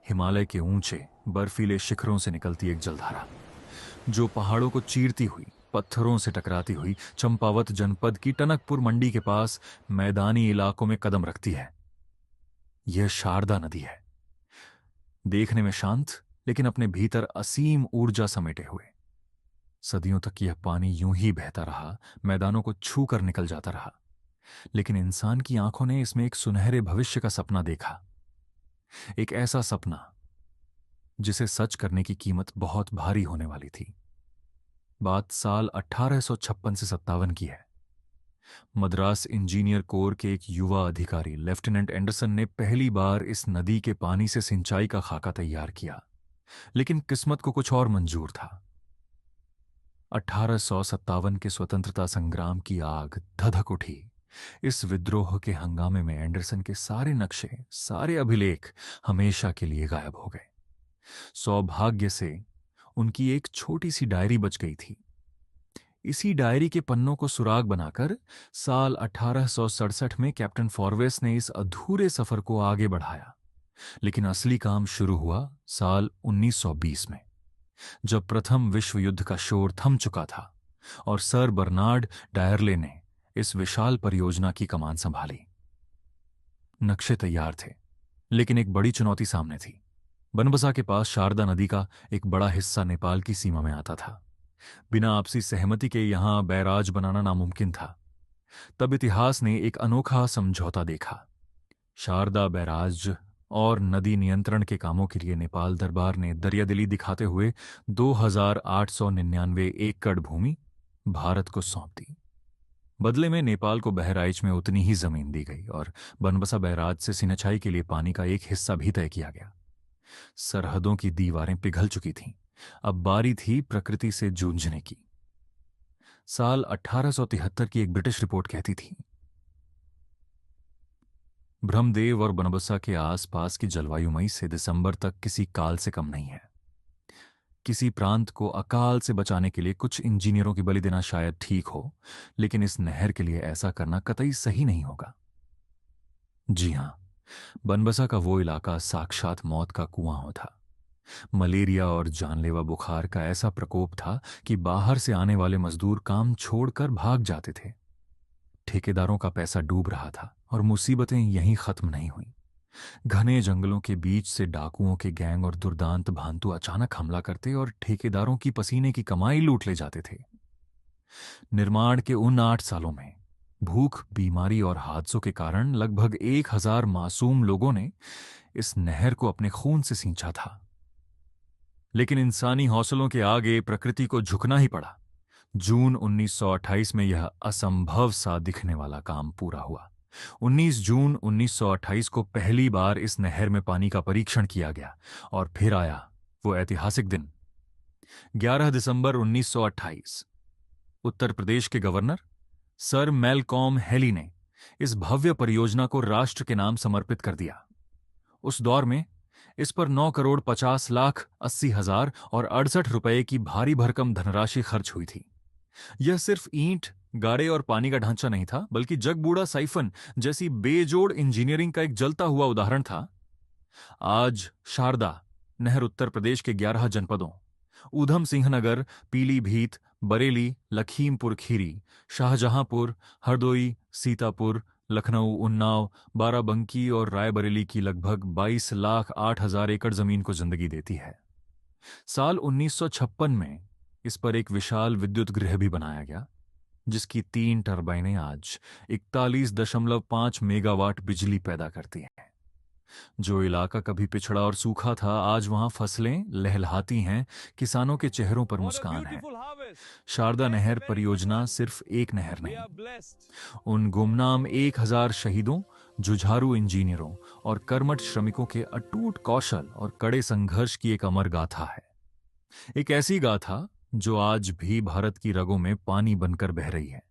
हिमालय के ऊंचे बर्फीले शिखरों से निकलती एक जलधारा जो पहाड़ों को चीरती हुई, पत्थरों से टकराती हुई चंपावत जनपद की टनकपुर मंडी के पास मैदानी इलाकों में कदम रखती है। यह शारदा नदी है, देखने में शांत लेकिन अपने भीतर असीम ऊर्जा समेटे हुए। सदियों तक यह पानी यूं ही बहता रहा, मैदानों को छू कर निकल जाता रहा। लेकिन इंसान की आंखों ने इसमें एक सुनहरे भविष्य का सपना देखा, एक ऐसा सपना जिसे सच करने की कीमत बहुत भारी होने वाली थी। बात साल 1856 से 57 की है। मद्रास इंजीनियर कोर के एक युवा अधिकारी लेफ्टिनेंट एंडरसन ने पहली बार इस नदी के पानी से सिंचाई का खाका तैयार किया, लेकिन किस्मत को कुछ और मंजूर था। 1857 के स्वतंत्रता संग्राम की आग धधक उठी। इस विद्रोह के हंगामे में एंडरसन के सारे नक्शे, सारे अभिलेख हमेशा के लिए गायब हो गए। सौभाग्य से उनकी एक छोटी सी डायरी बच गई थी। इसी डायरी के पन्नों को सुराग बनाकर साल 1867 में कैप्टन फॉरवेस ने इस अधूरे सफर को आगे बढ़ाया। लेकिन असली काम शुरू हुआ साल 1920 में, जब प्रथम विश्व युद्ध का शोर थम चुका था और सर बर्नार्ड डायरले ने इस विशाल परियोजना की कमान संभाली। नक्शे तैयार थे, लेकिन एक बड़ी चुनौती सामने थी। बनबसा के पास शारदा नदी का एक बड़ा हिस्सा नेपाल की सीमा में आता था। बिना आपसी सहमति के यहां बैराज बनाना नामुमकिन था। तब इतिहास ने एक अनोखा समझौता देखा। शारदा बैराज और नदी नियंत्रण के कामों के लिए नेपाल दरबार ने दरियादिली दिखाते हुए 2899 एकड़ भूमि भारत को सौंप दी। बदले में नेपाल को बहराइच में उतनी ही जमीन दी गई और बनबसा बैराज से सिंचाई के लिए पानी का एक हिस्सा भी तय किया गया। सरहदों की दीवारें पिघल चुकी थीं। अब बारी थी प्रकृति से जूझने की। साल 1873 की एक ब्रिटिश रिपोर्ट कहती थी, ब्रह्मदेव और बनबसा के आसपास की जलवायु मई से दिसंबर तक किसी काल से कम नहीं है। किसी प्रांत को अकाल से बचाने के लिए कुछ इंजीनियरों की बलि देना शायद ठीक हो, लेकिन इस नहर के लिए ऐसा करना कतई सही नहीं होगा। जी हां, बनबसा का वो इलाका साक्षात मौत का कुआं था। मलेरिया और जानलेवा बुखार का ऐसा प्रकोप था कि बाहर से आने वाले मजदूर काम छोड़कर भाग जाते थे। ठेकेदारों का पैसा डूब रहा था और मुसीबतें यहीं खत्म नहीं हुई। घने जंगलों के बीच से डाकुओं के गैंग और दुर्दांत भांतु अचानक हमला करते और ठेकेदारों की पसीने की कमाई लूट ले जाते थे। निर्माण के उन 8 सालों में भूख, बीमारी और हादसों के कारण लगभग 1000 मासूम लोगों ने इस नहर को अपने खून से सींचा था। लेकिन इंसानी हौसलों के आगे प्रकृति को झुकना ही पड़ा। जून 1928 में यह असंभव सा दिखने वाला काम पूरा हुआ। 19 जून 1928 को पहली बार इस नहर में पानी का परीक्षण किया गया और फिर आया वो ऐतिहासिक दिन। 11 दिसंबर 1928 उत्तर प्रदेश के गवर्नर सर मैलकॉम हेली ने इस भव्य परियोजना को राष्ट्र के नाम समर्पित कर दिया। उस दौर में इस पर 9,50,80,000 और 68 रुपए की भारी भरकम धनराशि खर्च हुई थी। यह सिर्फ ईंट, गाड़े और पानी का ढांचा नहीं था, बल्कि जगबूढ़ा साइफन जैसी बेजोड़ इंजीनियरिंग का एक जलता हुआ उदाहरण था। आज शारदा नहर उत्तर प्रदेश के 11 जनपदों ऊधम सिंह नगर, पीलीभीत, बरेली, लखीमपुर खीरी, शाहजहांपुर, हरदोई, सीतापुर, लखनऊ, उन्नाव, बाराबंकी और रायबरेली की लगभग 22,08,000 एकड़ जमीन को जिंदगी देती है। साल 1956 में इस पर एक विशाल विद्युत गृह भी बनाया गया, जिसकी 3 टर्बाइनें आज 41.5 मेगावाट बिजली पैदा करती हैं। जो इलाका कभी पिछड़ा और सूखा था, आज वहां फसलें लहलहाती हैं, किसानों के चेहरों पर मुस्कान है। शारदा नहर परियोजना सिर्फ एक नहर नहीं, उन गुमनाम 1000 शहीदों, जुझारू इंजीनियरों और कर्मठ श्रमिकों के अटूट कौशल और कड़े संघर्ष की एक अमर गाथा है। एक ऐसी गाथा जो आज भी भारत की रगों में पानी बनकर बह रही है।